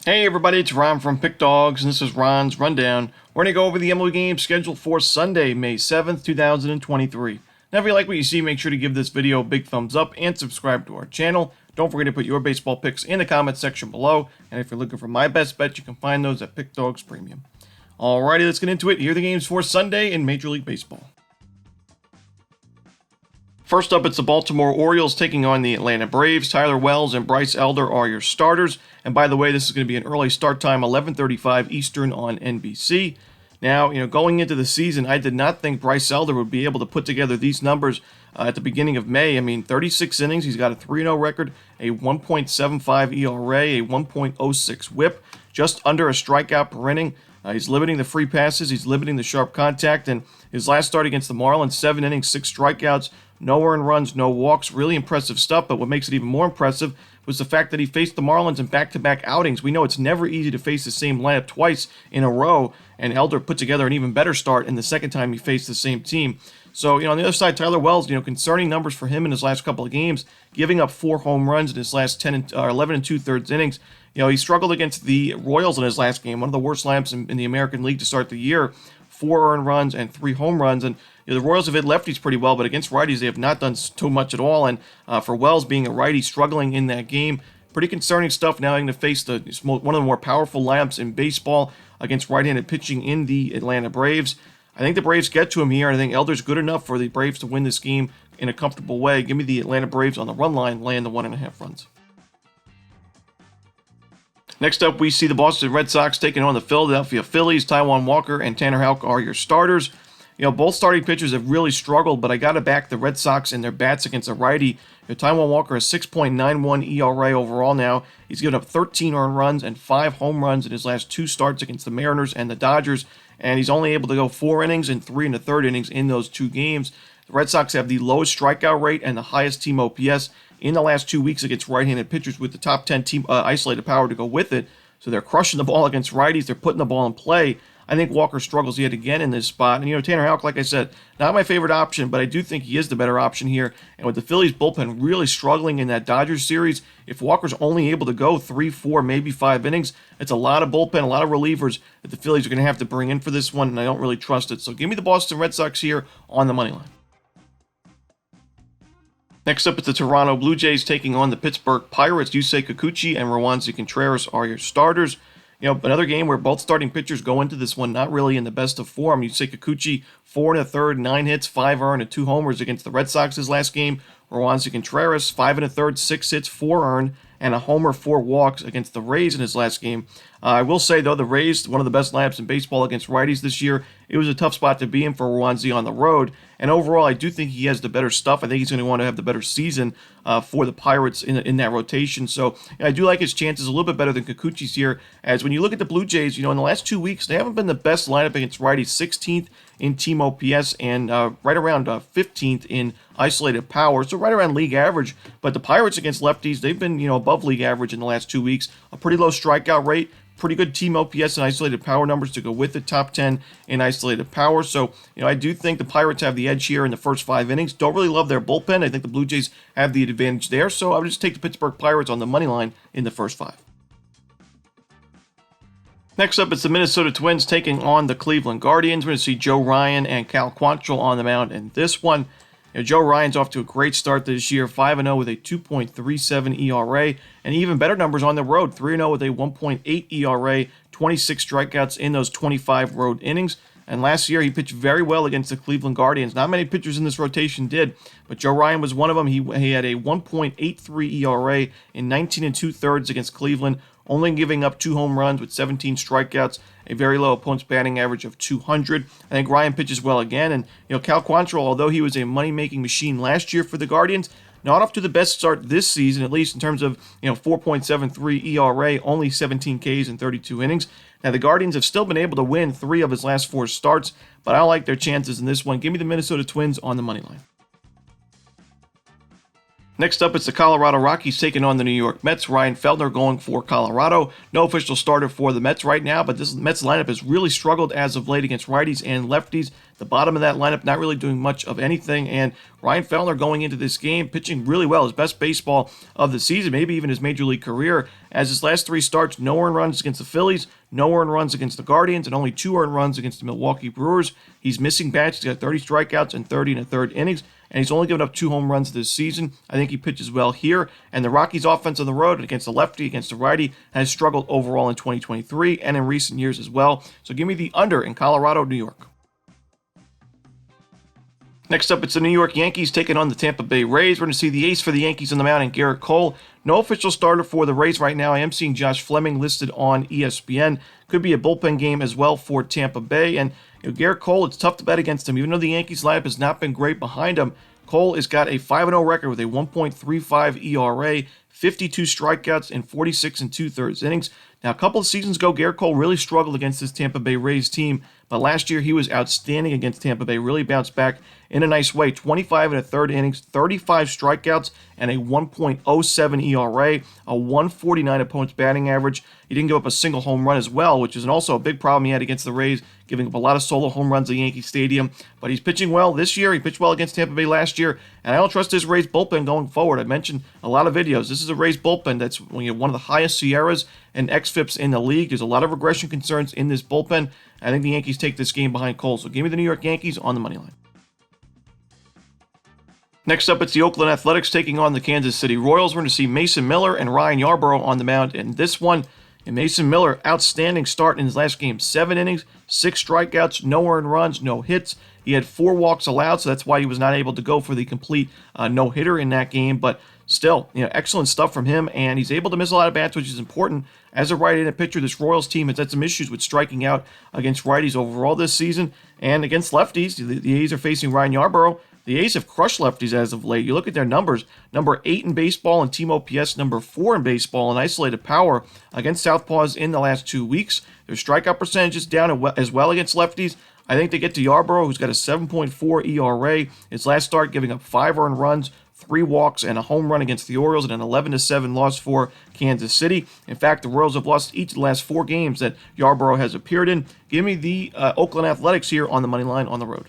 Hey everybody, it's Ron from Pick Dawgz, and this is Ron's Rundown. We're going to go over the MLB games scheduled for Sunday, May 7th, 2023. Now if you like what you see, make sure to give this video a big thumbs up and subscribe to our channel. Don't forget to put your baseball picks in the comments section below, and if you're looking for my best bet, you can find those at Pickdawgz Premium. Alrighty, let's get into it. Here are the games for Sunday in Major League Baseball. First up, it's the Baltimore Orioles taking on the Atlanta Braves. Tyler Wells and Bryce Elder are your starters. And by the way, this is going to be an early start time, 11:35 Eastern on NBC. Now, going into the season, I did not think Bryce Elder would be able to put together these numbers at the beginning of May. 36 innings. He's got a 3-0 record, a 1.75 ERA, a 1.06 whip, just under a strikeout per inning. He's limiting the free passes. He's limiting the sharp contact. And his last start against the Marlins, 7 innings, 6 strikeouts, no earned runs, no walks. Really impressive stuff. But what makes it even more impressive was the fact that he faced the Marlins in back-to-back outings. We know it's never easy to face the same lineup twice in a row. And Elder put together an even better start in the second time he faced the same team. So, on the other side, Tyler Wells, concerning numbers for him in his last couple of games, giving up 4 home runs in his last 11 and 2/3 innings. He struggled against the Royals in his last game, one of the worst lineups in the American League to start the year. 4 earned runs and 3 home runs. And the Royals have hit lefties pretty well, but against righties, they have not done too much at all. And for Wells being a righty, struggling in that game, pretty concerning stuff now having to face one of the more powerful lineups in baseball against right-handed pitching in the Atlanta Braves. I think the Braves get to him here, and I think Elder's good enough for the Braves to win this game in a comfortable way. Give me the Atlanta Braves on the run line, laying the 1.5 runs. Next up, we see the Boston Red Sox taking on the Philadelphia Phillies. Taijuan Walker and Tanner Houck are your starters. Both starting pitchers have really struggled, but I got to back the Red Sox in their bats against a righty. Taijuan Walker has 6.91 ERA overall now. He's given up 13 earned runs and 5 home runs in his last 2 starts against the Mariners and the Dodgers, and he's only able to go 4 innings and 3 1/3 innings in those 2 games. The Red Sox have the lowest strikeout rate and the highest team OPS in the last 2 weeks against right-handed pitchers, with the top 10 team isolated power to go with it. So they're crushing the ball against righties. They're putting the ball in play. I think Walker struggles yet again in this spot. And, Tanner Houck, like I said, not my favorite option, but I do think he is the better option here. And with the Phillies bullpen really struggling in that Dodgers series, if Walker's only able to go 3, 4, maybe 5 innings, it's a lot of bullpen, a lot of relievers that the Phillies are going to have to bring in for this one, and I don't really trust it. So give me the Boston Red Sox here on the money line. Next up, it's the Toronto Blue Jays taking on the Pittsburgh Pirates. Yusei Kikuchi and Rowanzi Contreras are your starters. Another game where both starting pitchers go into this one not really in the best of form. Yusei Kikuchi, 4 1/3, 9 hits, 5 earned, and 2 homers against the Red Sox his last game. Rowanzi Contreras, 5 1/3, 6 hits, 4 earned, and a homer, 4 walks against the Rays in his last game. I will say, though, the Rays, one of the best lineups in baseball against righties this year. It was a tough spot to be in for Rowanzi on the road. And overall, I do think he has the better stuff. I think he's going to want to have the better season for the Pirates in that rotation. So I do like his chances a little bit better than Kikuchi's here. As when you look at the Blue Jays, in the last 2 weeks, they haven't been the best lineup against righties. 16th in team OPS and right around 15th in isolated power. So right around league average. But the Pirates against lefties, they've been above league average in the last 2 weeks. A pretty low strikeout rate. Pretty good team OPS and isolated power numbers to go with the top 10 in isolated power. So, I do think the Pirates have the edge here in the first 5 innings. Don't really love their bullpen. I think the Blue Jays have the advantage there. So I would just take the Pittsburgh Pirates on the money line in the first 5. Next up, it's the Minnesota Twins taking on the Cleveland Guardians. We're going to see Joe Ryan and Cal Quantrill on the mound in this one. Joe Ryan's off to a great start this year, 5-0 with a 2.37 ERA, and even better numbers on the road, 3-0 with a 1.8 ERA, 26 strikeouts in those 25 road innings. And last year, he pitched very well against the Cleveland Guardians. Not many pitchers in this rotation did, but Joe Ryan was one of them. He had a 1.83 ERA in 19 2/3 against Cleveland, only giving up 2 home runs with 17 strikeouts, a very low opponent's batting average of 200. I think Ryan pitches well again. And, Cal Quantrill, although he was a money-making machine last year for the Guardians, not off to the best start this season, at least in terms of, 4.73 ERA, only 17 Ks in 32 innings. Now, the Guardians have still been able to win 3 of his last 4 starts, but I like their chances in this one. Give me the Minnesota Twins on the money line. Next up, it's the Colorado Rockies taking on the New York Mets. Ryan Feltner going for Colorado. No official starter for the Mets right now, but this Mets lineup has really struggled as of late against righties and lefties. the bottom of that lineup, not really doing much of anything. And Ryan Fellner going into this game, pitching really well, his best baseball of the season, maybe even his major league career, as his last 3 starts, no earned runs against the Phillies, no earned runs against the Guardians, and only 2 earned runs against the Milwaukee Brewers. He's missing bats. He's got 30 strikeouts and 30 1/3 innings, and he's only given up 2 home runs this season. I think he pitches well here. And the Rockies' offense on the road against the lefty, against the righty, has struggled overall in 2023 and in recent years as well. So give me the under in Colorado, New York. Next up, it's the New York Yankees taking on the Tampa Bay Rays. We're going to see the ace for the Yankees on the mound, and Garrett Cole. No official starter for the Rays right now. I am seeing Josh Fleming listed on ESPN. Could be a bullpen game as well for Tampa Bay. And Garrett Cole, it's tough to bet against him. Even though the Yankees lineup has not been great behind him, Cole has got a 5-0 record with a 1.35 ERA, 52 strikeouts in 46 2/3 innings. Now, a couple of seasons ago, Garrett Cole really struggled against this Tampa Bay Rays team, but last year he was outstanding against Tampa Bay, really bounced back in a nice way. 25 1/3 innings, 35 strikeouts, and a 1.07 ERA, a 149 opponent's batting average. He didn't give up a single home run as well, which is also a big problem he had against the Rays, giving up a lot of solo home runs at Yankee Stadium. But he's pitching well this year. He pitched well against Tampa Bay last year, and I don't trust this Rays bullpen going forward. I mentioned a lot of videos. This is a Rays bullpen that's one of the highest Sierras and xFIPs in the league. There's a lot of regression concerns in this bullpen. I think the Yankees take this game behind Cole. So give me the New York Yankees on the money line. Next up, it's the Oakland Athletics taking on the Kansas City Royals. We're going to see Mason Miller and Ryan Yarbrough on the mound in this one. And Mason Miller, outstanding start in his last game. 7 innings, 6 strikeouts, no earned runs, no hits. He had 4 walks allowed, so that's why he was not able to go for the complete no-hitter in that game. But still, excellent stuff from him, and he's able to miss a lot of bats, which is important. As a right-handed pitcher, this Royals team has had some issues with striking out against righties overall this season. And against lefties, the A's are facing Ryan Yarbrough. The A's have crushed lefties as of late. You look at their numbers, number 8 in baseball in team OPS, number 4 in baseball in isolated power against southpaws in the last 2 weeks. Their strikeout percentage is down as well against lefties. I think they get to Yarbrough, who's got a 7.4 ERA. His last start giving up 5 earned runs, 3 walks, and a home run against the Orioles, and an 11-7 loss for Kansas City. In fact, the Royals have lost each of the last 4 games that Yarbrough has appeared in. Give me the Oakland Athletics here on the money line on the road.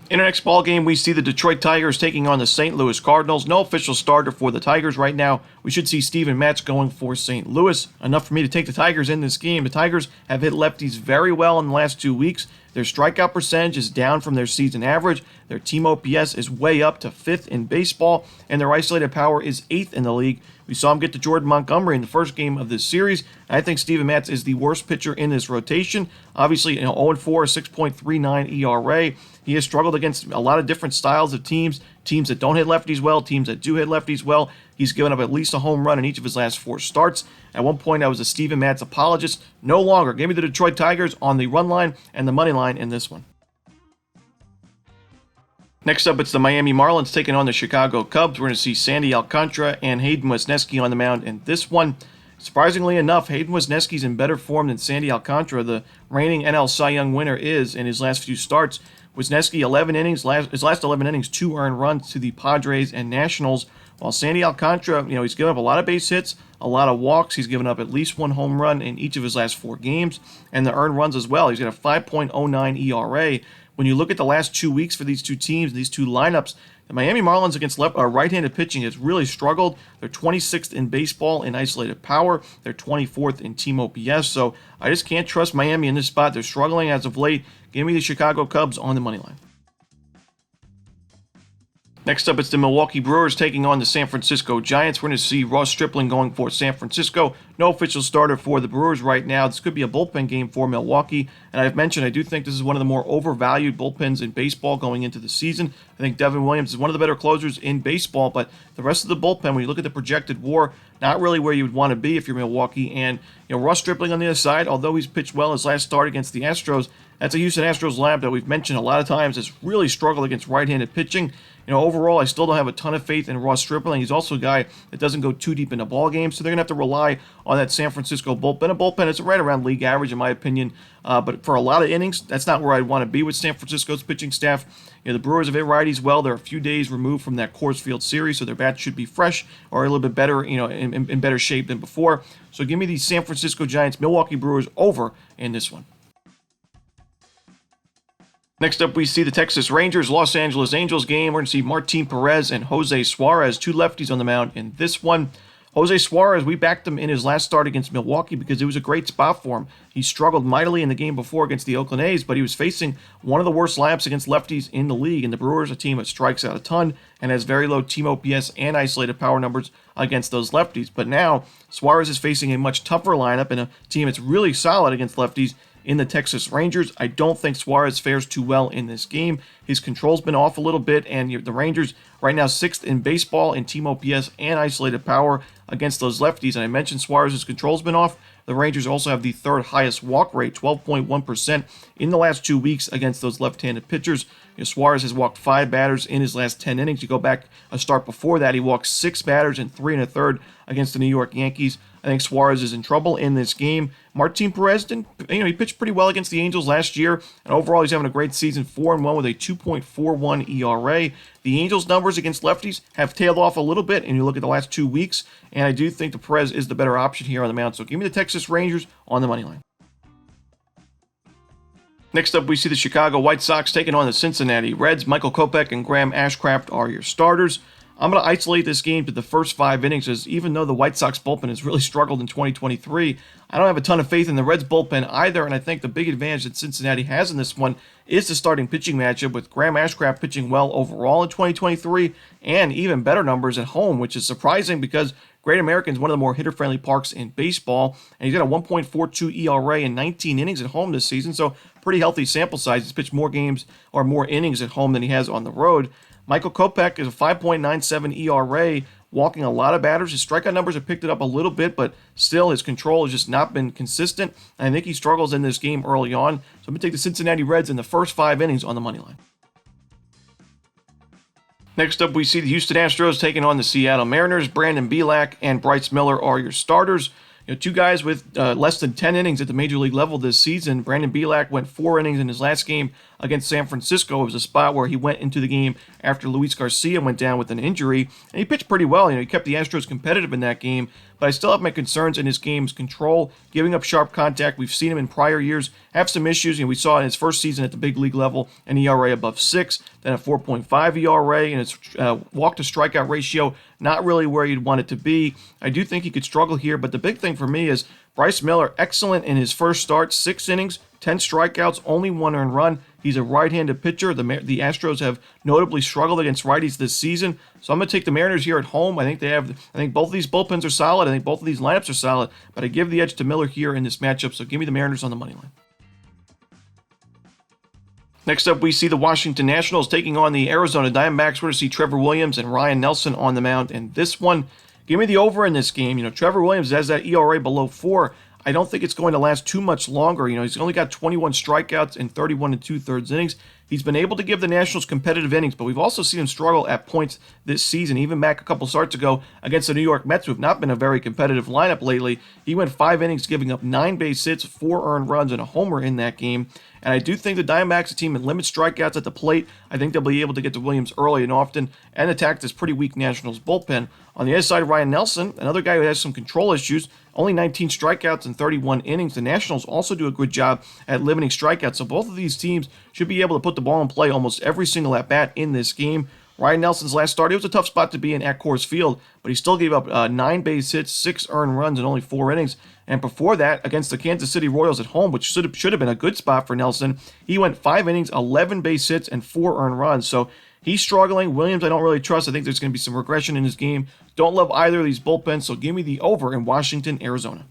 In our next ball game, we see the Detroit Tigers taking on the St. Louis Cardinals. No official starter for the Tigers right now. We should see Steven Matz going for St. Louis. Enough for me to take the Tigers in this game. The Tigers have hit lefties very well in the last 2 weeks. Their strikeout percentage is down from their season average. Their team OPS is way up to 5th in baseball, and their isolated power is 8th in the league. We saw him get to Jordan Montgomery in the first game of this series. I think Steven Matz is the worst pitcher in this rotation. Obviously, 0-4, 6.39 ERA. He has struggled against a lot of different styles of teams that don't hit lefties well, teams that do hit lefties well. He's given up at least a home run in each of his last 4 starts. At one point, I was a Steven Matz apologist. No longer. Give me the Detroit Tigers on the run line and the money line in this one. Next up, it's the Miami Marlins taking on the Chicago Cubs. We're going to see Sandy Alcantara and Hayden Wesneski on the mound in this one. Surprisingly enough, Hayden Wesneski's in better form than Sandy Alcantara, the reigning NL Cy Young winner, is in his last few starts. Wesneski, 11 innings, his last 11 innings, 2 earned runs to the Padres and Nationals, while Sandy Alcantara, he's given up a lot of base hits, a lot of walks. He's given up at least 1 home run in each of his last 4 games, and the earned runs as well. He's got a 5.09 ERA. When you look at the last 2 weeks for these two teams, these two lineups, the Miami Marlins against right-handed pitching has really struggled. They're 26th in baseball in isolated power. They're 24th in team OPS. So I just can't trust Miami in this spot. They're struggling as of late. Give me the Chicago Cubs on the money line. Next up, it's the Milwaukee Brewers taking on the San Francisco Giants. We're going to see Ross Stripling going for San Francisco. No official starter for the Brewers right now. This could be a bullpen game for Milwaukee. And I've mentioned I do think this is one of the more overvalued bullpens in baseball going into the season. I think Devin Williams is one of the better closers in baseball, but the rest of the bullpen, when you look at the projected WAR, not really where you would want to be if you're Milwaukee. And Ross Stripling on the other side, although he's pitched well his last start against the Astros, that's a Houston Astros lineup that we've mentioned a lot of times has really struggled against right-handed pitching. Overall, I still don't have a ton of faith in Ross Stripling. He's also a guy that doesn't go too deep into ball games, so they're going to have to rely on that San Francisco bullpen. A bullpen is right around league average, in my opinion, but for a lot of innings, that's not where I'd want to be with San Francisco's pitching staff. The Brewers have hit righties well. They're a few days removed from that Coors Field series, so their bats should be fresh or a little bit better, in better shape than before. So give me the San Francisco Giants, Milwaukee Brewers over in this one. Next up, we see the Texas Rangers, Los Angeles Angels game. We're going to see Martin Perez and Jose Suarez, two lefties on the mound in this one. Jose Suarez, we backed him in his last start against Milwaukee because it was a great spot for him. He struggled mightily in the game before against the Oakland A's, but he was facing one of the worst lineups against lefties in the league. And the Brewers, a team that strikes out a ton and has very low team OPS and isolated power numbers against those lefties. But now, Suarez is facing a much tougher lineup and a team that's really solid against lefties in the Texas Rangers. I don't think Suarez fares too well in this game. His control's been off a little bit, and the Rangers right now 6th in baseball in team OPS and isolated power against those lefties. And I mentioned Suarez's control's been off. The Rangers also have the 3rd highest walk rate, 12.1% in the last 2 weeks against those left-handed pitchers. Suarez has walked 5 batters in his last 10 innings. You go back a start before that, he walked 6 batters in 3 1/3 against the New York Yankees. I think Suarez is in trouble in this game. Martin Perez, he pitched pretty well against the Angels last year, and overall he's having a great season, 4-1 with a 2.41 ERA. The Angels' numbers against lefties have tailed off a little bit, and you look at the last 2 weeks, and I do think the Perez is the better option here on the mound. So give me the Texas Rangers on the money line. Next up, we see the Chicago White Sox taking on the Cincinnati Reds. Michael Kopech and Graham Ashcraft are your starters. I'm going to isolate this game to the first 5 innings, as even though the White Sox bullpen has really struggled in 2023, I don't have a ton of faith in the Reds bullpen either, and I think the big advantage that Cincinnati has in this one is the starting pitching matchup, with Graham Ashcraft pitching well overall in 2023 and even better numbers at home, which is surprising because Great American is one of the more hitter-friendly parks in baseball, and he's got a 1.42 ERA in 19 innings at home this season, so pretty healthy sample size. He's pitched more games or more innings at home than he has on the road. Michael Kopech is a 5.97 ERA, walking a lot of batters. His strikeout numbers have picked it up a little bit, but still his control has just not been consistent. And I think he struggles in this game early on. So I'm going to take the Cincinnati Reds in the first 5 innings on the money line. Next up, we see the Houston Astros taking on the Seattle Mariners. Brandon Bielak and Bryce Miller are your starters. Two guys with less than 10 innings at the major league level this season. Brandon Bielak went 4 innings in his last game against San Francisco. It was a spot where he went into the game after Luis Garcia went down with an injury, and he pitched pretty well. He kept the Astros competitive in that game, but I still have my concerns in his game's control, giving up sharp contact. We've seen him in prior years have some issues. We saw in his first season at the big league level an ERA above 6, then a 4.5 ERA, and his walk-to-strikeout ratio not really where you'd want it to be. I do think he could struggle here, but the big thing for me is Bryce Miller, excellent in his first start, 6 innings, 10 strikeouts, only 1 earned run. He's a right-handed pitcher. The Astros have notably struggled against righties this season, so I'm going to take the Mariners here at home. I think both of these bullpens are solid. I think both of these lineups are solid, but I give the edge to Miller here in this matchup, so give me the Mariners on the money line. Next up, we see the Washington Nationals taking on the Arizona Diamondbacks. We're going to see Trevor Williams and Ryan Nelson on the mound in this one. Give me the over in this game. Trevor Williams has that ERA below 4. I don't think it's going to last too much longer. He's only got 21 strikeouts in 31 2/3 innings. He's been able to give the Nationals competitive innings, but we've also seen him struggle at points this season, even back a couple starts ago against the New York Mets, who have not been a very competitive lineup lately. He went 5 innings, giving up 9 base hits, 4 earned runs, and a homer in that game. And I do think the Diamondbacks, a team that limits strikeouts at the plate, I think they'll be able to get to Williams early and often and attack this pretty weak Nationals bullpen. On the other side, Ryan Nelson, another guy who has some control issues, only 19 strikeouts in 31 innings. The Nationals also do a good job at limiting strikeouts, so both of these teams should be able to put the ball in play almost every single at-bat in this game. Ryan Nelson's last start, it was a tough spot to be in at Coors Field, but he still gave up 9 base hits, 6 earned runs, and only 4 innings. And before that, against the Kansas City Royals at home, which should have been a good spot for Nelson, he went 5 innings, 11 base hits, and 4 earned runs. So he's struggling. Williams, I don't really trust. I think there's going to be some regression in his game. Don't love either of these bullpens, so give me the over in Washington, Arizona.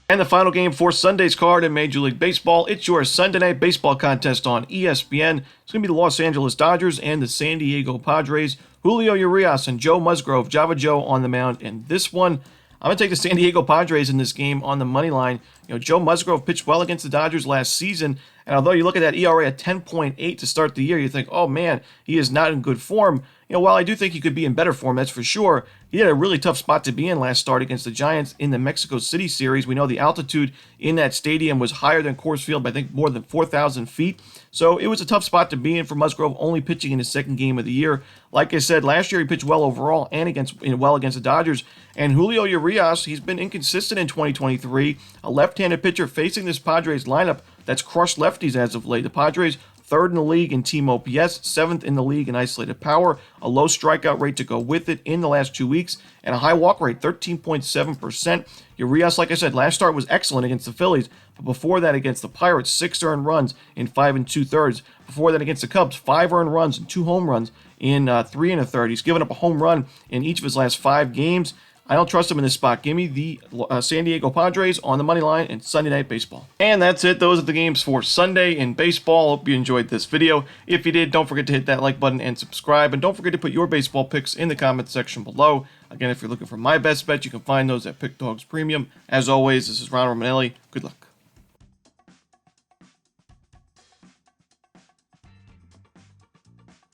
And the final game for Sunday's card in Major League Baseball, it's your Sunday Night Baseball contest on ESPN. It's going to be the Los Angeles Dodgers and the San Diego Padres. Julio Urias and Joe Musgrove, Java Joe on the mound in this one. I'm going to take the San Diego Padres in this game on the money line. Joe Musgrove pitched well against the Dodgers last season, and although you look at that ERA at 10.8 to start the year, you think, oh man, he is not in good form. While I do think he could be in better form, that's for sure, He had a really tough spot to be in last start against the Giants in the Mexico City series. We know the altitude in that stadium was higher than Coors Field by, I think, more than 4,000 feet. So it was a tough spot to be in for Musgrove, only pitching in his second game of the year. Like I said, last year he pitched well overall and well against the Dodgers. And Julio Urias, he's been inconsistent in 2023. A left-handed pitcher facing this Padres lineup that's crushed lefties as of late. The Padres, third in the league in team OPS, seventh in the league in isolated power, a low strikeout rate to go with it in the last 2 weeks, and a high walk rate, 13.7%. Urias, like I said, last start was excellent against the Phillies, but before that against the Pirates, 6 earned runs in 5 2/3. Before that against the Cubs, 5 earned runs and 2 home runs in 3 1/3. He's given up a home run in each of his last 5 games. I don't trust him in this spot. Give me the San Diego Padres on the money line in Sunday Night Baseball. And that's it. Those are the games for Sunday in baseball. Hope you enjoyed this video. If you did, don't forget to hit that like button and subscribe. And don't forget to put your baseball picks in the comment section below. Again, if you're looking for my best bet, you can find those at Pick Dawgz Premium. As always, this is Ron Romanelli. Good luck.